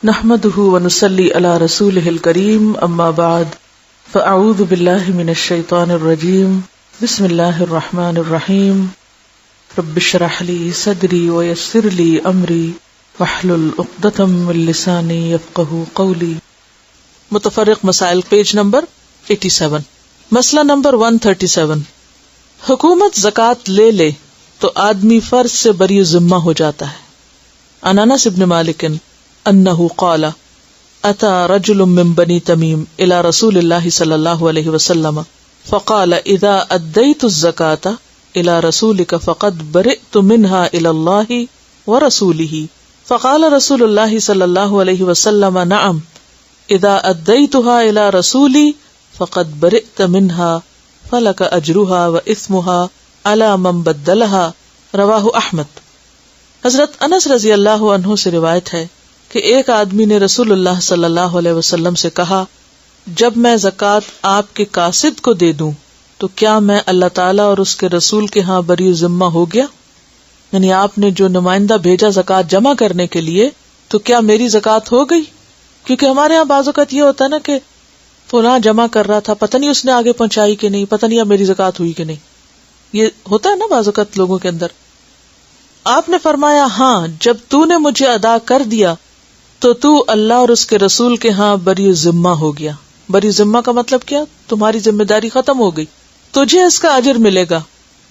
نحمده ونصلي على رسوله الكريم اما بعد فاعوذ بالله من الشيطان الرجيم بسم الله الرحمن الرحيم رب اشرح لي صدري ويسر لي امري واحلل عقدة من لساني يفقهوا قولي. متفرق مسائل پیج نمبر 87. مسئلہ نمبر 137. حکومت زکوٰۃ لے لے تو آدمی فرض سے بری ذمہ ہو جاتا ہے. عن انس بن مالک انہ قال اتى رجل من بني تمیم الى رسول اللہ صلی اللہ علیہ وسلم فقال اذا ادیت الزکاة الى رسولک فقد برئت منها الى اللہ ورسولہ فقال رسول اللہ صلی اللہ علیہ وسلم نعم اذا ادیتها الى رسولی فقد برئت منها فلک اجرها واثمها على من بدلها. رواہ احمد. حضرت انس رضی اللہ عنہ سے روایت ہے کہ ایک آدمی نے رسول اللہ صلی اللہ علیہ وسلم سے کہا جب میں زکوٰۃ آپ کے قاصد کو دے دوں تو کیا میں اللہ تعالیٰ اور اس کے رسول کے ہاں بری ذمہ ہو گیا؟ یعنی آپ نے جو نمائندہ بھیجا زکوٰۃ جمع کرنے کے لیے تو کیا میری زکوٰۃ ہو گئی؟ کیونکہ ہمارے یہاں بعض اوقات یہ ہوتا ہے نا کہ فلاں جمع کر رہا تھا، پتہ نہیں اس نے آگے پہنچائی کہ نہیں، پتہ نہیں اب میری زکوٰۃ ہوئی کہ نہیں. یہ ہوتا ہے نا بعض اوقات لوگوں کے اندر. آپ نے فرمایا ہاں جب تو نے مجھے ادا کر دیا تو تو اللہ اور اس کے رسول کے ہاں بری ذمہ ہو گیا. بری ذمہ کا مطلب کیا؟ تمہاری ذمہ داری ختم ہو گئی، تجھے اس کا اجر ملے گا،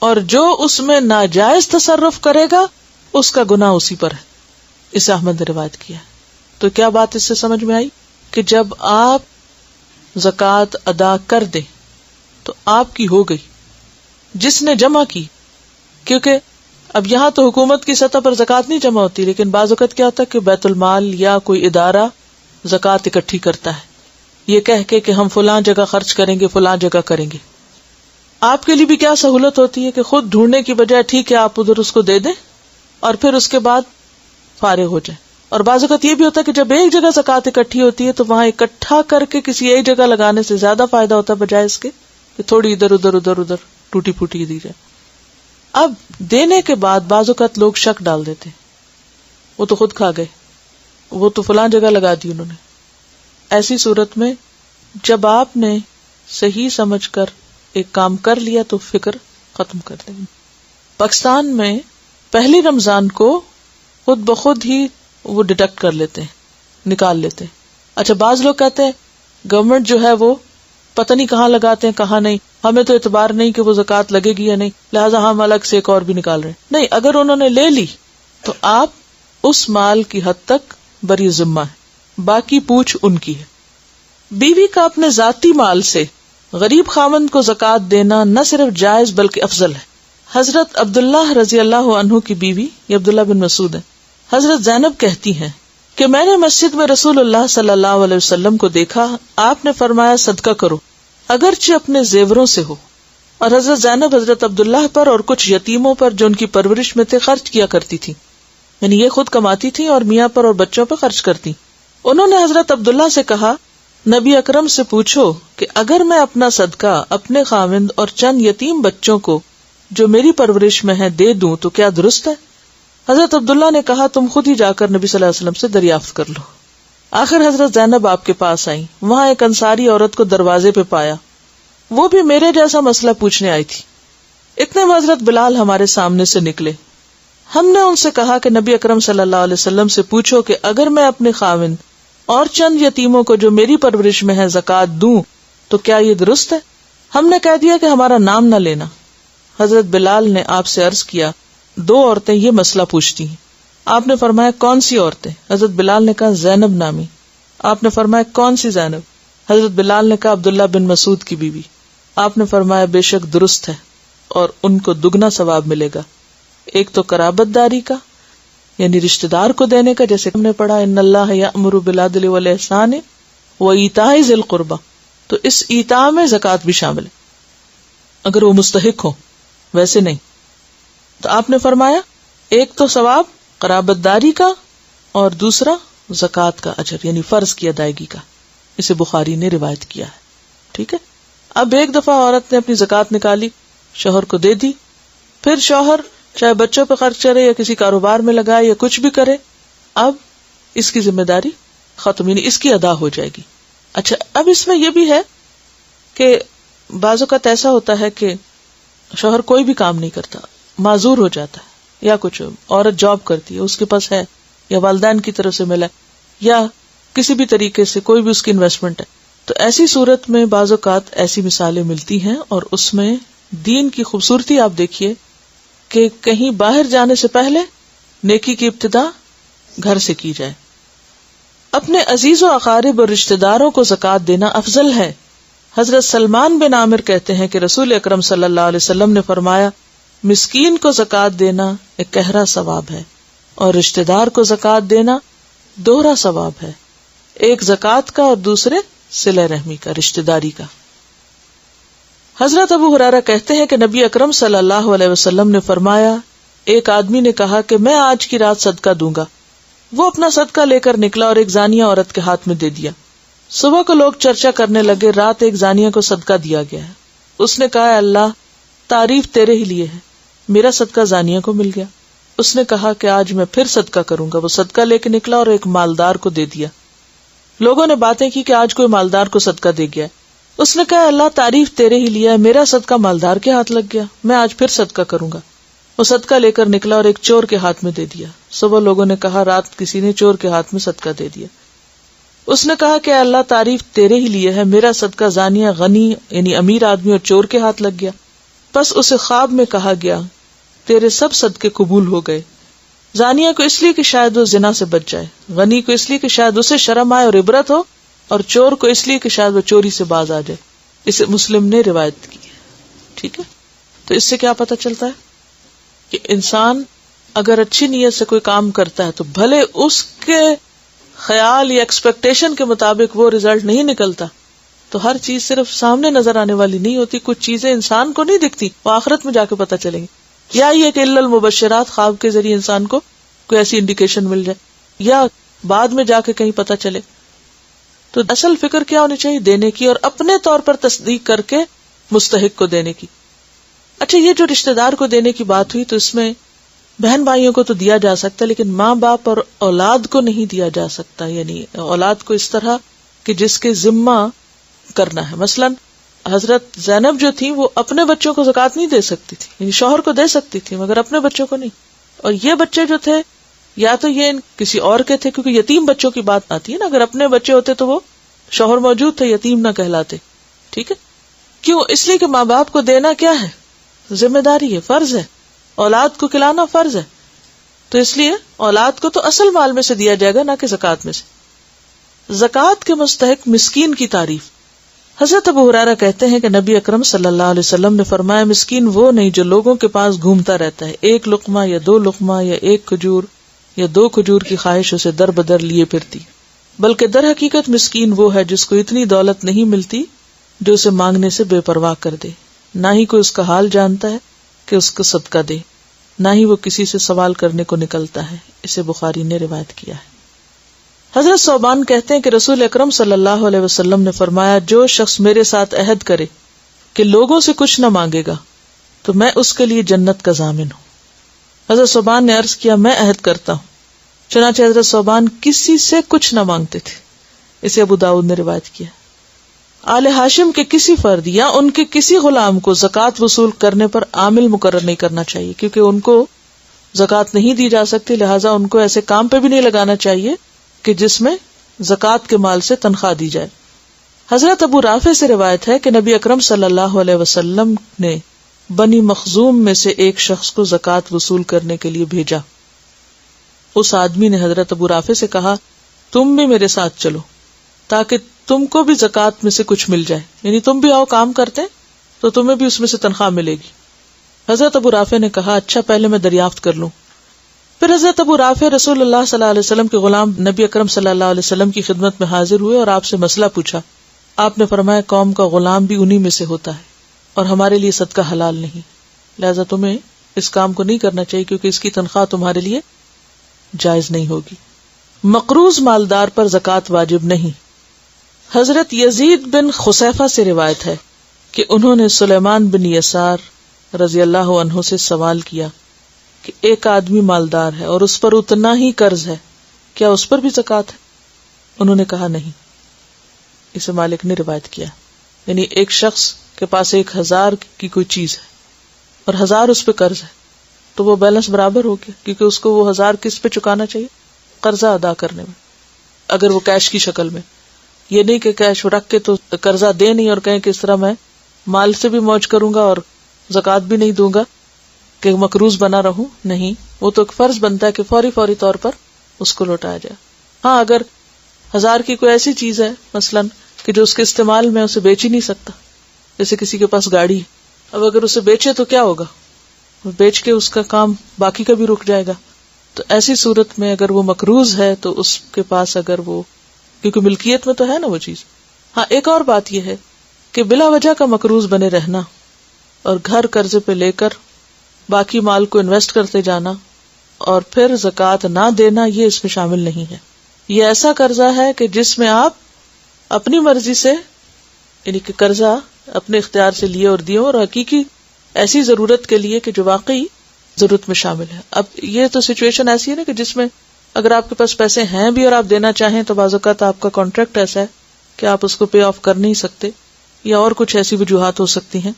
اور جو اس میں ناجائز تصرف کرے گا اس کا گناہ اسی پر ہے. اسے احمد نے روایت کیا ہے. تو کیا بات اس سے سمجھ میں آئی کہ جب آپ زکوٰۃ ادا کر دیں تو آپ کی ہو گئی، جس نے جمع کی. کیونکہ اب یہاں تو حکومت کی سطح پر زکوٰۃ نہیں جمع ہوتی، لیکن بعض اوقات کیا ہوتا ہے کہ بیت المال یا کوئی ادارہ زکوٰۃ اکٹھی کرتا ہے یہ کہہ کے کہ ہم فلاں جگہ خرچ کریں گے، فلاں جگہ کریں گے. آپ کے لیے بھی کیا سہولت ہوتی ہے کہ خود ڈھونڈنے کی بجائے ٹھیک ہے آپ ادھر اس کو دے دیں اور پھر اس کے بعد فارغ ہو جائیں. اور بعض اوقات یہ بھی ہوتا ہے کہ جب ایک جگہ زکوٰۃ اکٹھی ہوتی ہے تو وہاں اکٹھا کر کے کسی ایک جگہ لگانے سے زیادہ فائدہ ہوتا ہے بجائے اس کے کہ تھوڑی ادھر ادھر ٹوٹی پھوٹی دی جائے. اب دینے کے بعد بعض اوقات لوگ شک ڈال دیتے وہ تو خود کھا گئے، وہ تو فلاں جگہ لگا دی انہوں نے. ایسی صورت میں جب آپ نے صحیح سمجھ کر ایک کام کر لیا تو فکر ختم کر دیں. پاکستان میں پہلی رمضان کو خود بخود ہی وہ ڈیڈکٹ کر لیتے ہیں، نکال لیتے ہیں. اچھا بعض لوگ کہتے ہیں گورنمنٹ جو ہے وہ پتہ نہیں کہاں لگاتے ہیں کہاں نہیں، ہمیں تو اعتبار نہیں کہ وہ زکوٰۃ لگے گی یا نہیں، لہٰذا ہم الگ سے ایک اور بھی نکال رہے ہیں. نہیں، اگر انہوں نے لے لی تو آپ اس مال کی حد تک بری ذمہ ہے، باقی پوچھ ان کی ہے. بیوی کا اپنے ذاتی مال سے غریب خاوند کو زکوٰۃ دینا نہ صرف جائز بلکہ افضل ہے. حضرت عبداللہ رضی اللہ عنہ کی بیوی یہ عبداللہ بن مسعود ہے، حضرت زینب کہتی ہیں کہ میں نے مسجد میں رسول اللہ صلی اللہ علیہ وسلم کو دیکھا، آپ نے فرمایا صدقہ کرو اگرچہ اپنے زیوروں سے ہو. اور حضرت زینب حضرت عبداللہ پر اور کچھ یتیموں پر جو ان کی پرورش میں تھے خرچ کیا کرتی تھی، یعنی یہ خود کماتی تھی اور میاں پر اور بچوں پر خرچ کرتی. انہوں نے حضرت عبداللہ سے کہا نبی اکرم سے پوچھو کہ اگر میں اپنا صدقہ اپنے خاوند اور چند یتیم بچوں کو جو میری پرورش میں ہے دے دوں تو کیا درست ہے؟ حضرت عبداللہ نے کہا تم خود ہی جا کر نبی صلی اللہ علیہ وسلم سے دریافت کر لو. آخر حضرت زینب آپ کے پاس آئیں، وہاں ایک انصاری عورت کو دروازے پہ پایا، وہ بھی میرے جیسا مسئلہ پوچھنے آئی تھی. اتنے میں حضرت بلال ہمارے سامنے سے نکلے. ہم نے ان سے کہا کہ نبی اکرم صلی اللہ علیہ وسلم سے پوچھو کہ اگر میں اپنے خاوند اور چند یتیموں کو جو میری پرورش میں ہے زکوٰۃ دوں تو کیا یہ درست ہے؟ ہم نے کہہ دیا کہ ہمارا نام نہ لینا. حضرت بلال نے آپ سے عرض کیا 2 عورتیں یہ مسئلہ پوچھتی ہیں. آپ نے فرمایا کون سی عورتیں؟ حضرت بلال نے کہا زینب نامی. آپ نے فرمایا کون سی زینب؟ حضرت بلال نے کہا عبداللہ بن مسعود کی بیوی. آپ نے فرمایا بے شک درست ہے اور ان کو دگنا ثواب ملے گا. ایک تو قرابت داری کا یعنی رشتہ دار کو دینے کا، جیسے ہم نے پڑھا ان اللہ یأمر بالعدل والإحسان وإیتاء ذی القربى، تو اس ایتاء میں زکوٰۃ بھی شامل ہے اگر وہ مستحق ہو، ویسے نہیں. تو آپ نے فرمایا ایک تو ثواب قرابت داری کا اور دوسرا زکوٰۃ کا اجر یعنی فرض کی ادائیگی کا. اسے بخاری نے روایت کیا ہے. ٹھیک ہے. اب ایک دفعہ عورت نے اپنی زکوٰۃ نکالی، شوہر کو دے دی، پھر شوہر چاہے بچوں پہ خرچ کرے یا کسی کاروبار میں لگائے یا کچھ بھی کرے، اب اس کی ذمہ داری ختم، یعنی اس کی ادا ہو جائے گی. اچھا، اب اس میں یہ بھی ہے کہ بعض اوقات ایسا ہوتا ہے کہ شوہر کوئی بھی کام نہیں کرتا، معذور ہو جاتا ہے، یا کچھ عورت جاب کرتی ہے، اس کے پاس ہے، یا والدین کی طرف سے ملا، یا کسی بھی طریقے سے کوئی بھی اس کی انویسٹمنٹ ہے. تو ایسی صورت میں بعض اوقات ایسی مثالیں ملتی ہیں، اور اس میں دین کی خوبصورتی آپ دیکھیے کہ کہیں باہر جانے سے پہلے نیکی کی ابتدا گھر سے کی جائے. اپنے عزیز و اقارب اور رشتہ داروں کو زکوٰۃ دینا افضل ہے. حضرت سلمان بن عامر کہتے ہیں کہ رسول اکرم صلی اللہ علیہ وسلم نے فرمایا، مسکین کو زکوٰۃ دینا ایک گہرا ثواب ہے، اور رشتہ دار کو زکوٰۃ دینا دوہرا ثواب ہے، ایک زکوٰۃ کا اور دوسرے صلہ رحمی کا، رشتہ داری کا. حضرت ابو ہریرہ کہتے ہیں کہ نبی اکرم صلی اللہ علیہ وسلم نے فرمایا، ایک آدمی نے کہا کہ میں آج کی رات صدقہ دوں گا. وہ اپنا صدقہ لے کر نکلا اور ایک زانیہ عورت کے ہاتھ میں دے دیا. صبح کو لوگ چرچا کرنے لگے، رات ایک زانیہ کو صدقہ دیا گیا ہے. اس نے کہا، اللہ تعریف تیرے ہی لیے ہے، میرا صدقہ زانیہ کو مل گیا. اس نے کہا کہ آج میں پھر صدقہ کروں گا. وہ صدقہ لے کے نکلا اور ایک مالدار کو دے دیا. لوگوں نے باتیں کی کہ آج کوئی مالدار کو صدقہ دے گیا. اس نے کہا، اللہ تعریف تیرے ہی لیے ہے، میرا صدقہ مالدار کے ہاتھ لگ گیا، میں آج پھر صدقہ کروں گا. وہ صدقہ لے کر نکلا اور ایک چور کے ہاتھ میں دے دیا. صبح لوگوں نے کہا، رات کسی نے چور کے ہاتھ میں صدقہ دے دیا. اس نے کہا کہ اللہ تعریف تیرے ہی لیے ہے، میرا صدقہ زانیہ غنی یعنی امیر آدمی اور چور کے ہاتھ لگ گیا. پس اسے خواب میں کہا گیا، تیرے سب صدقے قبول ہو گئے. زانیہ کو اس لیے کہ شاید وہ زنا سے بچ جائے، غنی کو اس لیے کہ شاید اسے شرم آئے اور عبرت ہو، اور چور کو اس لیے کہ شاید وہ چوری سے باز آ جائے. اسے مسلم نے روایت کی ہے. ٹھیک ہے، تو اس سے کیا پتہ چلتا ہے کہ انسان اگر اچھی نیت سے کوئی کام کرتا ہے تو بھلے اس کے خیال یا ایکسپیکٹیشن کے مطابق وہ رزلٹ نہیں نکلتا، تو ہر چیز صرف سامنے نظر آنے والی نہیں ہوتی. کچھ چیزیں انسان کو نہیں دکھتی، وہ آخرت میں جا کے پتہ چلیں گی. یا یہ کہ الا المبشرات، خواب کے ذریعے انسان کو کوئی ایسی انڈیکیشن مل جائے، یا بعد میں جا کے کہیں پتہ چلے. تو اصل فکر کیا ہونی چاہیے؟ دینے کی، اور اپنے طور پر تصدیق کر کے مستحق کو دینے کی. اچھا، یہ جو رشتہ دار کو دینے کی بات ہوئی، تو اس میں بہن بھائیوں کو تو دیا جا سکتا ہے، لیکن ماں باپ اور اولاد کو نہیں دیا جا سکتا. یعنی اولاد کو اس طرح کہ جس کے ذمہ کرنا ہے. مثلا حضرت زینب جو تھی، وہ اپنے بچوں کو زکوٰۃ نہیں دے سکتی تھی، یعنی شوہر کو دے سکتی تھی مگر اپنے بچوں کو نہیں. اور یہ بچے جو تھے، یا تو یہ کسی اور کے تھے، کیونکہ یتیم بچوں کی بات آتی ہے نا. اگر اپنے بچے ہوتے تو وہ شوہر موجود تھے، یتیم نہ کہلاتے. ٹھیک ہے، کیوں؟ اس لیے کہ ماں باپ کو دینا کیا ہے؟ ذمہ داری ہے، فرض ہے. اولاد کو کھلانا فرض ہے، تو اس لیے اولاد کو تو اصل مال میں سے دیا جائے گا، نہ کہ زکوٰۃ میں سے. زکوٰۃ کے مستحق مسکین کی تعریف. حضرت ابو ہریرہ کہتے ہیں کہ نبی اکرم صلی اللہ علیہ وسلم نے فرمایا، مسکین وہ نہیں جو لوگوں کے پاس گھومتا رہتا ہے، ایک لقمہ یا دو لقمہ یا ایک کھجور یا دو کھجور کی خواہش اسے در بدر لیے پھرتی، بلکہ در حقیقت مسکین وہ ہے جس کو اتنی دولت نہیں ملتی جو اسے مانگنے سے بے پرواہ کر دے، نہ ہی کوئی اس کا حال جانتا ہے کہ اس کو صدقہ دے، نہ ہی وہ کسی سے سوال کرنے کو نکلتا ہے. اسے بخاری نے روایت کیا ہے. حضرت ثوبان کہتے ہیں کہ رسول اکرم صلی اللہ علیہ وسلم نے فرمایا، جو شخص میرے ساتھ عہد کرے کہ لوگوں سے کچھ نہ مانگے گا تو میں اس کے لیے جنت کا ضامن ہوں. حضرت ثوبان نے عرض کیا، میں عہد کرتا ہوں. چنانچہ حضرت ثوبان کسی سے کچھ نہ مانگتے تھے. اسے ابو داؤد نے روایت کیا. آل ہاشم کے کسی فرد یا ان کے کسی غلام کو زکوٰۃ وصول کرنے پر عامل مقرر نہیں کرنا چاہیے، کیونکہ ان کو زکوٰۃ نہیں دی جا سکتی، لہٰذا ان کو ایسے کام پہ بھی نہیں لگانا چاہیے کہ جس میں زکوٰۃ کے مال سے تنخواہ دی جائے. حضرت ابو رافع سے روایت ہے کہ نبی اکرم صلی اللہ علیہ وسلم نے بنی مخزوم میں سے ایک شخص کو زکوٰۃ وصول کرنے کے لیے بھیجا. اس آدمی نے حضرت ابو رافع سے کہا، تم بھی میرے ساتھ چلو تاکہ تم کو بھی زکوٰۃ میں سے کچھ مل جائے، یعنی تم بھی آؤ کام کرتے تو تمہیں بھی اس میں سے تنخواہ ملے گی. حضرت ابو رافع نے کہا، اچھا پہلے میں دریافت کر لوں. پھر حضرت ابو رافع رسول اللہ صلی اللہ علیہ وسلم کے غلام نبی اکرم صلی اللہ علیہ وسلم کی خدمت میں حاضر ہوئے اور آپ سے مسئلہ پوچھا. آپ نے فرمایا، قوم کا غلام بھی انہی میں سے ہوتا ہے اور ہمارے لیے صدقہ حلال نہیں، لہذا تمہیں اس کام کو نہیں کرنا چاہیے کیونکہ اس کی تنخواہ تمہارے لیے جائز نہیں ہوگی. مقروض مالدار پر زکوٰۃ واجب نہیں. حضرت یزید بن خسیفہ سے روایت ہے کہ انہوں نے سلیمان بن یسار رضی اللہ عنہ سے سوال کیا کہ ایک آدمی مالدار ہے اور اس پر اتنا ہی قرض ہے، کیا اس پر بھی زکوٰۃ ہے؟ انہوں نے کہا نہیں. اسے مالک نے روایت کیا. یعنی ایک شخص کے پاس 1000 کی کوئی چیز ہے اور 1000 اس پہ قرض ہے, تو وہ بیلنس برابر ہو گیا, کیونکہ اس کو وہ 1000 کس پہ چکانا چاہیے؟ قرضہ ادا کرنے میں, اگر وہ کیش کی شکل میں. یہ نہیں کہ کیش رکھ کے تو قرضہ دے نہیں اور کہیں کہ اس طرح میں مال سے بھی موج کروں گا اور زکوٰۃ بھی نہیں دوں گا کہ مقروض بنا رہوں. نہیں, وہ تو ایک فرض بنتا ہے کہ فوری طور پر اس کو لوٹایا جائے. ہاں, اگر 1000 کی کوئی ایسی چیز ہے مثلاً کہ جو اس کے استعمال میں اسے بیچ ہی نہیں سکتا, جیسے کسی کے پاس گاڑی ہے, اب اگر اسے بیچے تو کیا ہوگا؟ بیچ کے اس کا کام باقی کا بھی رک جائے گا. تو ایسی صورت میں اگر وہ مقروض ہے تو اس کے پاس اگر وہ, کیونکہ ملکیت میں تو ہے نا وہ چیز. ہاں, ایک اور بات یہ ہے کہ بلا وجہ کا مقروض بنے رہنا اور گھر قرضے پہ لے کر باقی مال کو انویسٹ کرتے جانا اور پھر زکوٰۃ نہ دینا, یہ اس میں شامل نہیں ہے. یہ ایسا قرضہ ہے کہ جس میں آپ اپنی مرضی سے, یعنی کہ قرضہ اپنے اختیار سے لیے اور دیے, اور حقیقی ایسی ضرورت کے لیے کہ جو واقعی ضرورت میں شامل ہے. اب یہ تو سچویشن ایسی ہے نا کہ جس میں اگر آپ کے پاس پیسے ہیں بھی اور آپ دینا چاہیں تو بعض اوقات آپ کا کانٹریکٹ ایسا ہے کہ آپ اس کو پے آف کر نہیں سکتے, یا اور کچھ ایسی وجوہات ہو سکتی ہیں.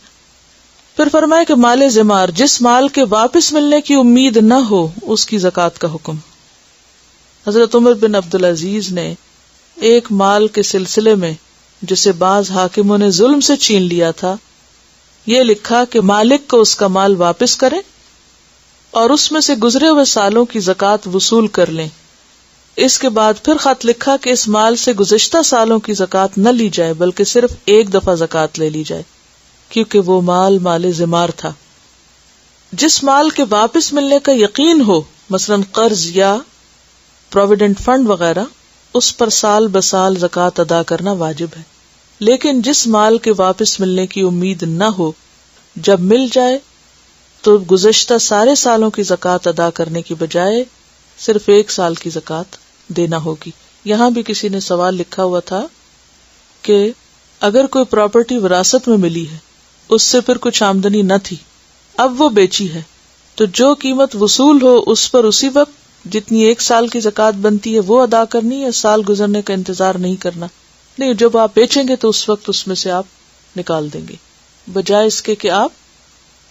پھر فرمائے کہ مال زمار, جس مال کے واپس ملنے کی امید نہ ہو, اس کی زکوٰۃ کا حکم. حضرت عمر بن عبدالعزیز نے ایک مال کے سلسلے میں جسے بعض حاکموں نے ظلم سے چھین لیا تھا, یہ لکھا کہ مالک کو اس کا مال واپس کرے اور اس میں سے گزرے ہوئے سالوں کی زکوٰۃ وصول کر لیں. اس کے بعد پھر خط لکھا کہ اس مال سے گزشتہ سالوں کی زکوٰۃ نہ لی جائے بلکہ صرف ایک دفعہ زکوٰۃ لے لی جائے, کیونکہ وہ مال زمار تھا. جس مال کے واپس ملنے کا یقین ہو, مثلاً قرض یا پروویڈنٹ فنڈ وغیرہ, اس پر سال بسال زکوٰۃ ادا کرنا واجب ہے. لیکن جس مال کے واپس ملنے کی امید نہ ہو, جب مل جائے تو گزشتہ سارے سالوں کی زکوٰۃ ادا کرنے کی بجائے صرف 1 سال کی زکوٰۃ دینا ہوگی. یہاں بھی کسی نے سوال لکھا ہوا تھا کہ اگر کوئی پراپرٹی وراثت میں ملی ہے, اس سے پھر کچھ آمدنی نہ تھی, اب وہ بیچی ہے, تو جو قیمت وصول ہو اس پر اسی وقت جتنی 1 سال کی زکوٰۃ بنتی ہے وہ ادا کرنی, یا سال گزرنے کا انتظار نہیں کرنا؟ نہیں, جب آپ بیچیں گے تو اس وقت اس میں سے آپ نکال دیں گے, بجائے اس کے کہ آپ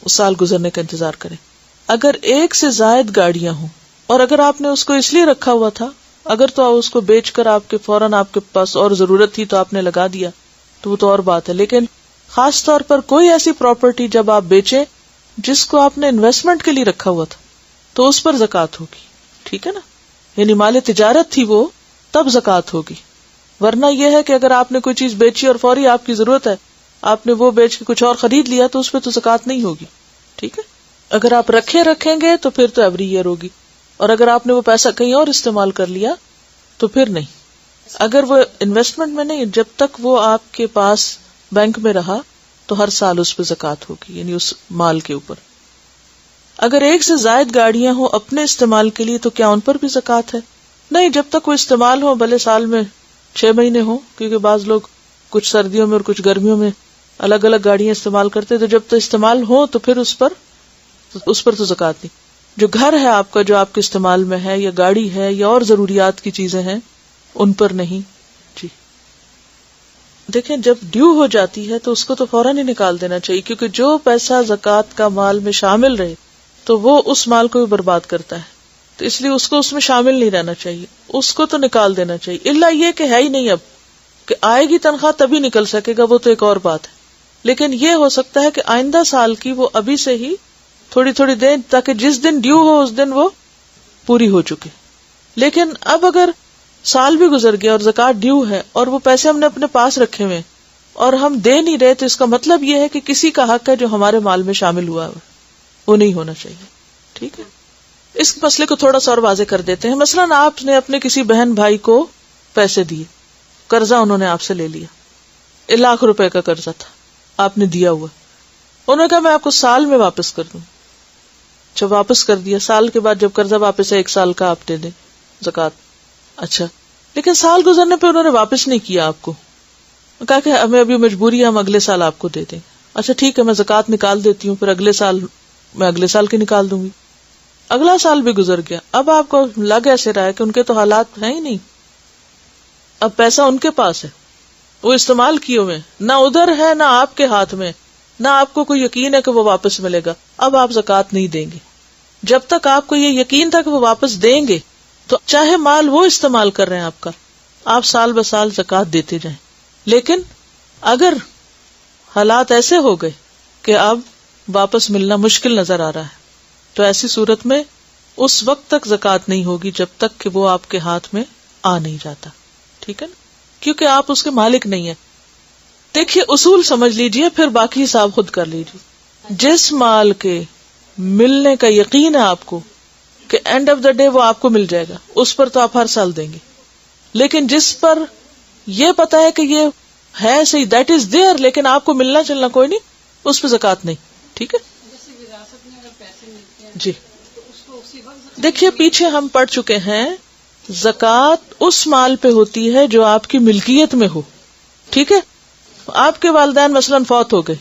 اس سال گزرنے کا انتظار کریں. اگر 1 سے زائد گاڑیاں ہوں اور اگر آپ نے اس کو اس لیے رکھا ہوا تھا, اگر تو اس کو بیچ کر آپ کے فوراً آپ کے پاس اور ضرورت تھی تو آپ نے لگا دیا تو وہ تو اور بات ہے, لیکن خاص طور پر کوئی ایسی پراپرٹی جب آپ بیچیں جس کو آپ نے انویسٹمنٹ کے لیے رکھا ہوا تھا تو اس پر زکوٰۃ ہوگی. ٹھیک ہے نا, یعنی مال تجارت تھی وہ, تب زکوٰۃ ہوگی. ورنہ یہ ہے کہ اگر آپ نے کوئی چیز بیچی اور فوری آپ کی ضرورت ہے, آپ نے وہ بیچ کے کچھ اور خرید لیا تو اس پہ تو زکوٰۃ نہیں ہوگی. ٹھیک ہے, اگر آپ رکھیں گے تو پھر تو ایوری ایئر ہوگی, اور اگر آپ نے وہ پیسہ کہیں اور استعمال کر لیا تو پھر نہیں. اگر وہ انویسٹمنٹ میں نہیں, جب تک وہ آپ کے پاس بینک میں رہا تو ہر سال اس پہ زکوٰۃ ہوگی, یعنی اس مال کے اوپر. اگر 1 سے زائد گاڑیاں ہوں اپنے استعمال کے لیے تو کیا ان پر بھی زکوٰۃ ہے؟ نہیں, جب تک وہ استعمال ہو, بھلے سال میں 6 مہینے ہوں, کیونکہ بعض لوگ کچھ سردیوں میں اور کچھ گرمیوں میں الگ الگ گاڑیاں استعمال کرتے, تو جب تک استعمال ہو تو پھر اس پر تو زکوٰۃ نہیں. جو گھر ہے آپ کا, جو آپ کے استعمال میں ہے, یا گاڑی ہے, یا اور ضروریات کی چیزیں ہیں, ان پر نہیں. جی دیکھیں, جب ڈیو ہو جاتی ہے تو اس کو تو فوراً ہی نکال دینا چاہیے, کیونکہ جو پیسہ زکوٰۃ کا مال میں شامل رہے تو وہ اس مال کو بھی برباد کرتا ہے, تو اس لیے اس کو اس میں شامل نہیں رہنا چاہیے, اس کو تو نکال دینا چاہیے. الا یہ کہ ہے ہی نہیں اب, کہ آئے گی تنخواہ تبھی نکل سکے گا, وہ تو ایک اور بات ہے. لیکن یہ ہو سکتا ہے کہ آئندہ سال کی وہ ابھی سے ہی تھوڑی تھوڑی دیں, تاکہ جس دن ڈیو ہو اس دن وہ پوری ہو چکے. لیکن اب اگر سال بھی گزر گیا اور زکوٰۃ ڈیو ہے اور وہ پیسے ہم نے اپنے پاس رکھے ہوئے اور ہم دے نہیں رہے, تو اس کا مطلب یہ ہے کہ کسی کا حق ہے جو ہمارے مال میں شامل ہوا ہے, وہ نہیں ہونا چاہیے. ٹھیک ہے, اس مسئلے کو تھوڑا سا اور واضح کر دیتے ہیں. مثلاً آپ نے اپنے کسی بہن بھائی کو پیسے دیے, قرضہ انہوں نے آپ سے لے لیا, 1 لاکھ روپے کا قرضہ تھا, آپ نے دیا ہوا, انہوں نے کہا میں آپ کو سال میں واپس کر دوں. جب واپس کر دیا, سال کے بعد جب قرضہ واپس ہے 1 سال کا آپ دے دیں زکوٰۃ. اچھا, لیکن سال گزرنے پہ انہوں نے واپس نہیں کیا آپ کو, کہا کہ ہمیں ابھی مجبوری ہے, ہم اگلے سال آپ کو دے دیں. اچھا ٹھیک ہے, میں زکوٰۃ نکال دیتی ہوں, پھر اگلے سال کی نکال دوں گی. اگلا سال بھی گزر گیا, اب آپ کو لگ ایسے رہا ہے کہ ان کے تو حالات ہیں ہی نہیں, اب پیسہ ان کے پاس ہے، وہ استعمال کیے ہوئے، نہ ادھر ہے نہ آپ کے ہاتھ میں، نہ آپ کو کوئی یقین ہے کہ وہ واپس ملے گا. اب آپ زکوٰۃ نہیں دیں گے. جب تک آپ کو یہ یقین تھا کہ وہ واپس دیں گے تو چاہے مال وہ استعمال کر رہے ہیں آپ کا، آپ سال بہ سال زکوٰۃ دیتے جائیں. لیکن اگر حالات ایسے ہو گئے کہ اب واپس ملنا مشکل نظر آ رہا ہے تو ایسی صورت میں اس وقت تک زکوٰۃ نہیں ہوگی جب تک کہ وہ آپ کے ہاتھ میں آ نہیں جاتا. ٹھیک ہے نا، کیونکہ آپ اس کے مالک نہیں ہیں. دیکھیے اصول سمجھ لیجئے، پھر باقی حساب خود کر لیجئے. جس مال کے ملنے کا یقین ہے آپ کو کہ اینڈ آف دا ڈے وہ آپ کو مل جائے گا، اس پر تو آپ ہر سال دیں گے. لیکن جس پر یہ پتا ہے کہ یہ ہے صحیح، دیٹ از دیئر، لیکن آپ کو ملنا چلنا کوئی نہیں، اس پہ زکوٰۃ نہیں. ٹھیک ہے جی. دیکھیے پیچھے ہم پڑھ چکے ہیں زکوٰۃ اس مال پہ ہوتی ہے جو آپ کی ملکیت میں ہو. ٹھیک ہے، آپ کے والدین مثلاً فوت ہو گئے،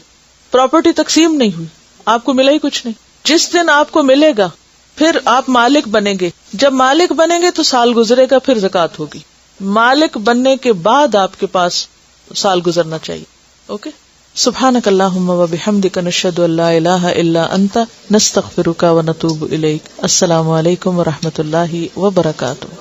پراپرٹی تقسیم نہیں ہوئی، آپ کو ملا ہی کچھ نہیں. جس دن آپ کو ملے گا پھر آپ مالک بنیں گے. جب مالک بنیں گے تو سال گزرے گا، پھر زکوٰۃ ہوگی. مالک بننے کے بعد آپ کے پاس سال گزرنا چاہیے. اوکے. سبحانک اللہم و بحمدک، نشہد ان لا الہ الا انت، نستغفرک و نتوب الیک. السلام علیکم و رحمۃ اللہ وبرکاتہ.